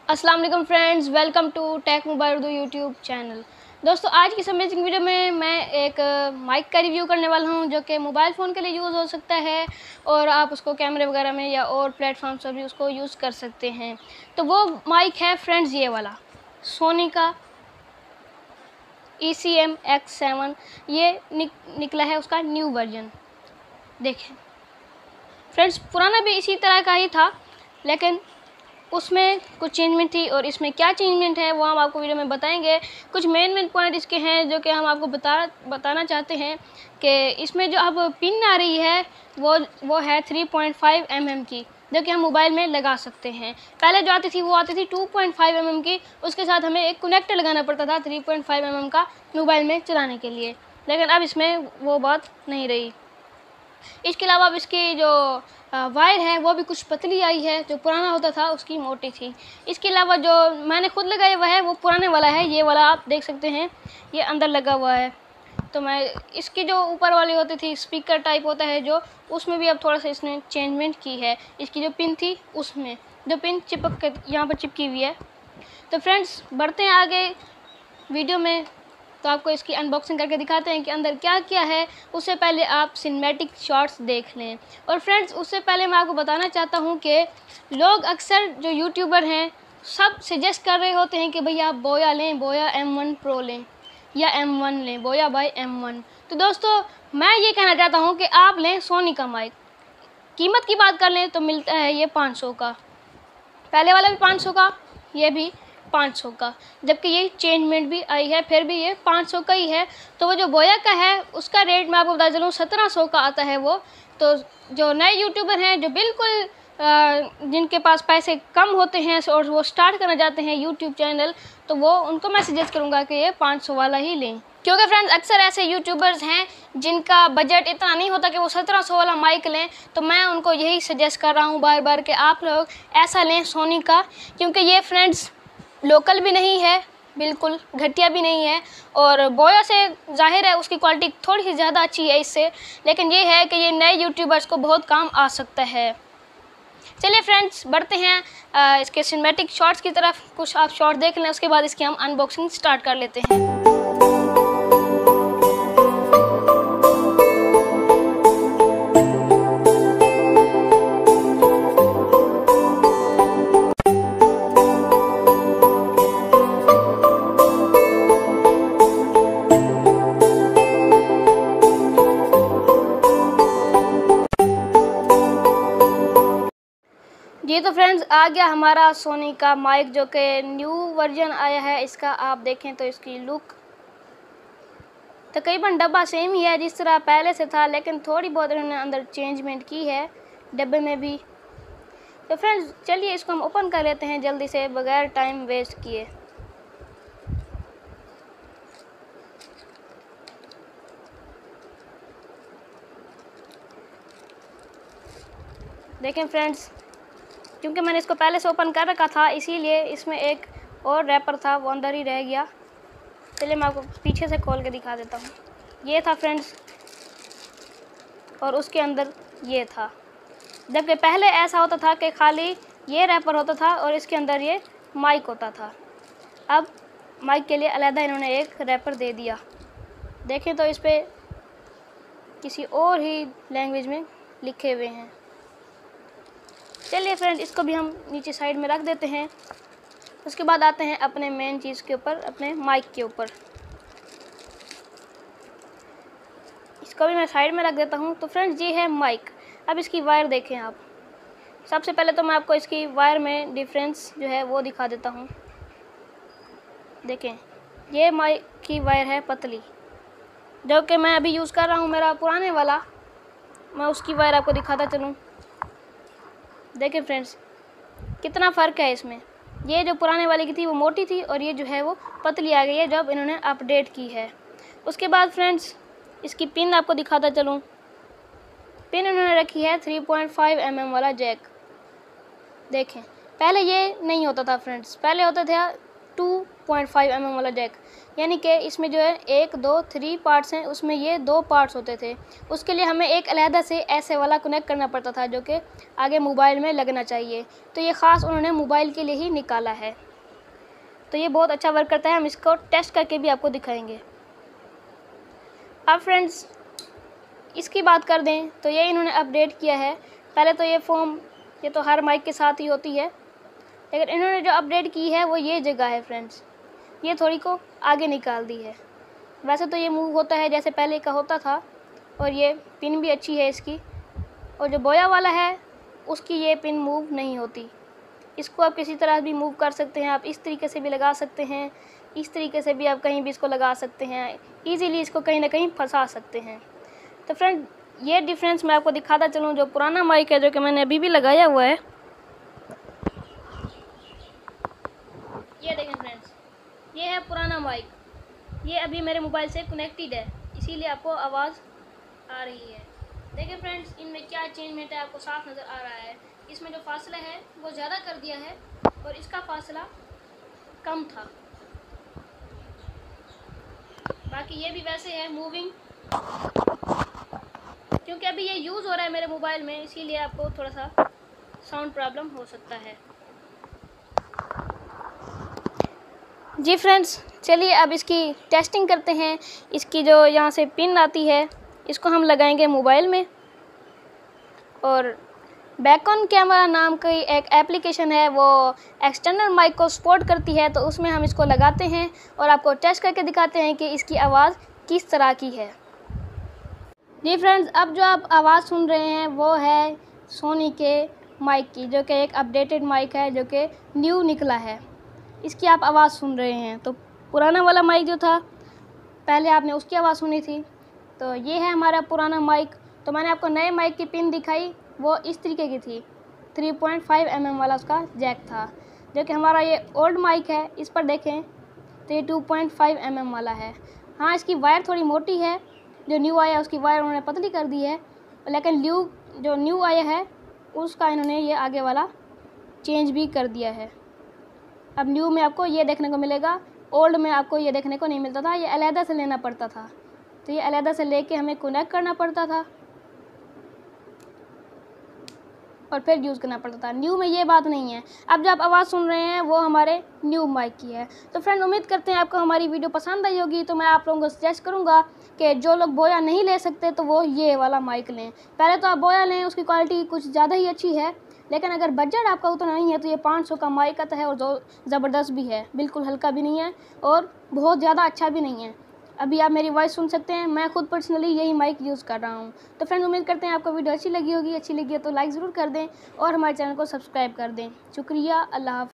अस्सलाम वालेकुम friends, welcome to tech mobile Urdu YouTube channel. दोस्तों, आज की इस अमेजिंग वीडियो में मैं एक माइक का रिव्यू करने वाला हूं जो कि मोबाइल फ़ोन के लिए यूज़ हो सकता है और आप उसको कैमरे वगैरह में या और प्लेटफॉर्म्स पर भी उसको यूज़ कर सकते हैं। तो वो माइक है फ्रेंड्स ये वाला सोनी का ECM X7। ये निकला है उसका न्यू वर्जन। देखें फ्रेंड्स, पुराना भी इसी तरह का ही था, लेकिन उसमें कुछ चेंजमेंट थी और इसमें क्या चेंजमेंट है वो हम आपको वीडियो में बताएंगे। कुछ मेन पॉइंट इसके हैं जो कि हम आपको बताना चाहते हैं कि इसमें जो अब पिन आ रही है वो है 3.5 mm की, जो कि हम मोबाइल में लगा सकते हैं। पहले जो आती थी वो आती थी 2.5 mm की, उसके साथ हमें एक कनेक्टर लगाना पड़ता था 3.5 mm का मोबाइल में चलाने के लिए, लेकिन अब इसमें वो बात नहीं रही। इसके अलावा अब इसकी जो वायर है वो भी कुछ पतली आई है, जो पुराना होता था उसकी मोटी थी। इसके अलावा जो मैंने खुद लगाया हुआ है वो पुराने वाला है, ये वाला आप देख सकते हैं, ये अंदर लगा हुआ है। तो मैं इसकी जो ऊपर वाली होती थी स्पीकर टाइप होता है जो, उसमें भी अब थोड़ा सा इसने चेंजमेंट की है। इसकी जो पिन थी उसमें जो पिन चिपक के यहाँ पर चिपकी हुई है। तो फ्रेंड्स, बढ़ते हैं आगे वीडियो में, तो आपको इसकी अनबॉक्सिंग करके दिखाते हैं कि अंदर क्या क्या है। उससे पहले आप सिनेमैटिक शॉट्स देख लें। और फ्रेंड्स, उससे पहले मैं आपको बताना चाहता हूं कि लोग अक्सर जो यूट्यूबर हैं सब सजेस्ट कर रहे होते हैं कि भैया आप बोया लें, बोया M1 Pro लें या M1 लें, बोया बाय M1। तो दोस्तों, मैं ये कहना चाहता हूँ कि आप लें सोनी का माइक। कीमत की बात कर लें तो मिलता है ये 500 का, पहले वाला भी 500 का, ये भी 500 का, जबकि ये चेंजमेंट भी आई है फिर भी ये 500 का ही है। तो वो जो बोया का है उसका रेट मैं आपको बता चलूँ 1700 का आता है वो। तो जो नए यूट्यूबर हैं, जो बिल्कुल जिनके पास पैसे कम होते हैं और वो स्टार्ट करना चाहते हैं यूट्यूब चैनल, तो वो उनको मैं सजेस्ट करूँगा कि ये 500 वाला ही लें। क्योंकि फ्रेंड्स, अक्सर ऐसे यूट्यूबर्स हैं जिनका बजट इतना नहीं होता कि वो 1700 वाला माइक लें, तो मैं उनको यही सजेस्ट कर रहा हूँ बार बार कि आप लोग ऐसा लें सोनी का, क्योंकि ये फ्रेंड्स लोकल भी नहीं है, बिल्कुल घटिया भी नहीं है। और बोया से जाहिर है उसकी क्वालिटी थोड़ी सी ज़्यादा अच्छी है इससे, लेकिन ये है कि ये नए यूट्यूबर्स को बहुत काम आ सकता है। चलिए फ्रेंड्स, बढ़ते हैं इसके सिनेमैटिक शॉट्स की तरफ। कुछ आप शॉट देख लें, उसके बाद इसकी हम अनबॉक्सिंग स्टार्ट कर लेते हैं। ये तो फ्रेंड्स आ गया हमारा सोनी का माइक, जो कि न्यू वर्जन आया है इसका। आप देखें तो इसकी लुक तकरीबन डब्बा सेम ही है जिस तरह पहले से था, लेकिन थोड़ी बहुत इन्होंने अंदर चेंजमेंट की है डब्बे में भी। तो फ्रेंड्स, चलिए इसको हम ओपन कर लेते हैं जल्दी से बगैर टाइम वेस्ट किए। देखें फ्रेंड्स, क्योंकि मैंने इसको पहले से ओपन कर रखा था इसीलिए इसमें एक और रैपर था वो अंदर ही रह गया। चलिए मैं आपको पीछे से खोल के दिखा देता हूँ। ये था फ्रेंड्स, और उसके अंदर ये था। जबकि पहले ऐसा होता था कि खाली ये रैपर होता था और इसके अंदर ये माइक होता था। अब माइक के लिए अलहदा इन्होंने एक रैपर दे दिया। देखें तो इस पर किसी और ही लैंग्वेज में लिखे हुए हैं। चलिए फ्रेंड, इसको भी हम नीचे साइड में रख देते हैं। उसके बाद आते हैं अपने मेन चीज़ के ऊपर, अपने माइक के ऊपर। इसको भी मैं साइड में रख देता हूँ। तो फ्रेंड्स, ये है माइक। अब इसकी वायर देखें आप। सबसे पहले तो मैं आपको इसकी वायर में डिफरेंस जो है वो दिखा देता हूँ। देखें, ये माइक की वायर है पतली, जो कि मैं अभी यूज़ कर रहा हूँ मेरा पुराने वाला। मैं उसकी वायर आपको दिखाता चलूँ। देखें फ्रेंड्स, कितना फ़र्क है इसमें। ये जो पुराने वाले की थी वो मोटी थी और ये जो है वो पतली आ गई है जब इन्होंने अपडेट की है। उसके बाद फ्रेंड्स, इसकी पिन आपको दिखाता चलूँ। पिन इन्होंने रखी है 3.5 mm वाला जैक। देखें, पहले ये नहीं होता था फ्रेंड्स, पहले होता था 2.5 mm वाला जैक, यानी कि इसमें जो है 1 2 3 पार्ट्स हैं, उसमें ये 2 पार्ट्स होते थे। उसके लिए हमें एक अलहदा से ऐसे वाला कनेक्ट करना पड़ता था जो कि आगे मोबाइल में लगना चाहिए। तो ये ख़ास उन्होंने मोबाइल के लिए ही निकाला है। तो ये बहुत अच्छा वर्क करता है, हम इसको टेस्ट करके भी आपको दिखाएंगे। अब फ्रेंड्स इसकी बात कर दें तो ये इन्होंने अपडेट किया है। पहले तो ये फ़ोम ये तो हर माइक के साथ ही होती है, लेकिन इन्होंने जो अपडेट की है वो ये जगह है फ्रेंड्स, ये थोड़ी को आगे निकाल दी है। वैसे तो ये मूव होता है जैसे पहले का होता था, और ये पिन भी अच्छी है इसकी। और जो बोया वाला है उसकी ये पिन मूव नहीं होती। इसको आप किसी तरह भी मूव कर सकते हैं, आप इस तरीके से भी लगा सकते हैं, इस तरीके से भी आप कहीं भी इसको लगा सकते हैं, ईज़िली इसको कहीं ना कहीं फंसा सकते हैं। तो फ्रेंड ये डिफरेंस मैं आपको दिखाता चलूँ। जो पुराना माइक है जो कि मैंने अभी भी लगाया हुआ है, ये देखें फ्रेंड्स, ये है पुराना माइक। ये अभी मेरे मोबाइल से कनेक्टेड है, इसीलिए आपको आवाज़ आ रही है। देखिए फ्रेंड्स इनमें क्या चेंजमेंट है, आपको साफ नज़र आ रहा है। इसमें जो फासला है वो ज़्यादा कर दिया है और इसका फासला कम था। बाकी ये भी वैसे है मूविंग, क्योंकि अभी ये यूज़ हो रहा है मेरे मोबाइल में, इसीलिए आपको थोड़ा सा साउंड प्रॉब्लम हो सकता है। जी फ्रेंड्स चलिए अब इसकी टेस्टिंग करते हैं। इसकी जो यहाँ से पिन आती है इसको हम लगाएंगे मोबाइल में, और बैकऑन कैमरा नाम की एक एप्लीकेशन है, वो एक्सटर्नल माइक को सपोर्ट करती है, तो उसमें हम इसको लगाते हैं और आपको टेस्ट करके दिखाते हैं कि इसकी आवाज़ किस तरह की है। जी फ्रेंड्स अब जो आप आवाज़ सुन रहे हैं वो है सोनी के माइक की, जो कि एक अपडेटेड माइक है जो कि न्यू निकला है। इसकी आप आवाज़ सुन रहे हैं। तो पुराना वाला माइक जो था पहले आपने उसकी आवाज़ सुनी थी, तो ये है हमारा पुराना माइक। तो मैंने आपको नए माइक की पिन दिखाई, वो इस तरीके की थी, 3.5 mm वाला उसका जैक था। जो कि हमारा ये ओल्ड माइक है, इस पर देखें तो ये 2.5 mm वाला है। हाँ इसकी वायर थोड़ी मोटी है, जो न्यू आया उसकी वायर उन्होंने पतली कर दी है, लेकिन जो न्यू आया है उसका इन्होंने ये आगे वाला चेंज भी कर दिया है। अब न्यू में आपको ये देखने को मिलेगा, ओल्ड में आपको ये देखने को नहीं मिलता था, ये अलहदा से लेना पड़ता था। तो ये अलहदा से लेके हमें कनेक्ट करना पड़ता था और फिर यूज़ करना पड़ता था। न्यू में ये बात नहीं है। अब जो आप आवाज़ सुन रहे हैं वो हमारे न्यू माइक की है। तो फ्रेंड उम्मीद करते हैं आपको हमारी वीडियो पसंद आई होगी। तो मैं आप लोगों को सजेस्ट करूँगा कि जो लोग बोया नहीं ले सकते तो वो ये वाला माइक लें। पहले तो आप बोया लें, उसकी क्वालिटी कुछ ज़्यादा ही अच्छी है, लेकिन अगर बजट आपका उतना नहीं है तो ये 500 का माइक आता है और जो ज़बरदस्त भी है, बिल्कुल हल्का भी नहीं है और बहुत ज़्यादा अच्छा भी नहीं है। अभी आप मेरी वॉइस सुन सकते हैं, मैं खुद पर्सनली यही माइक यूज़ कर रहा हूँ। तो फ्रेंड उम्मीद करते हैं आपको वीडियो अच्छी लगी होगी। अच्छी लगी है तो लाइक ज़रूर कर दें और हमारे चैनल को सब्सक्राइब कर दें। शुक्रिया, अल्लाह हाफ़िज़।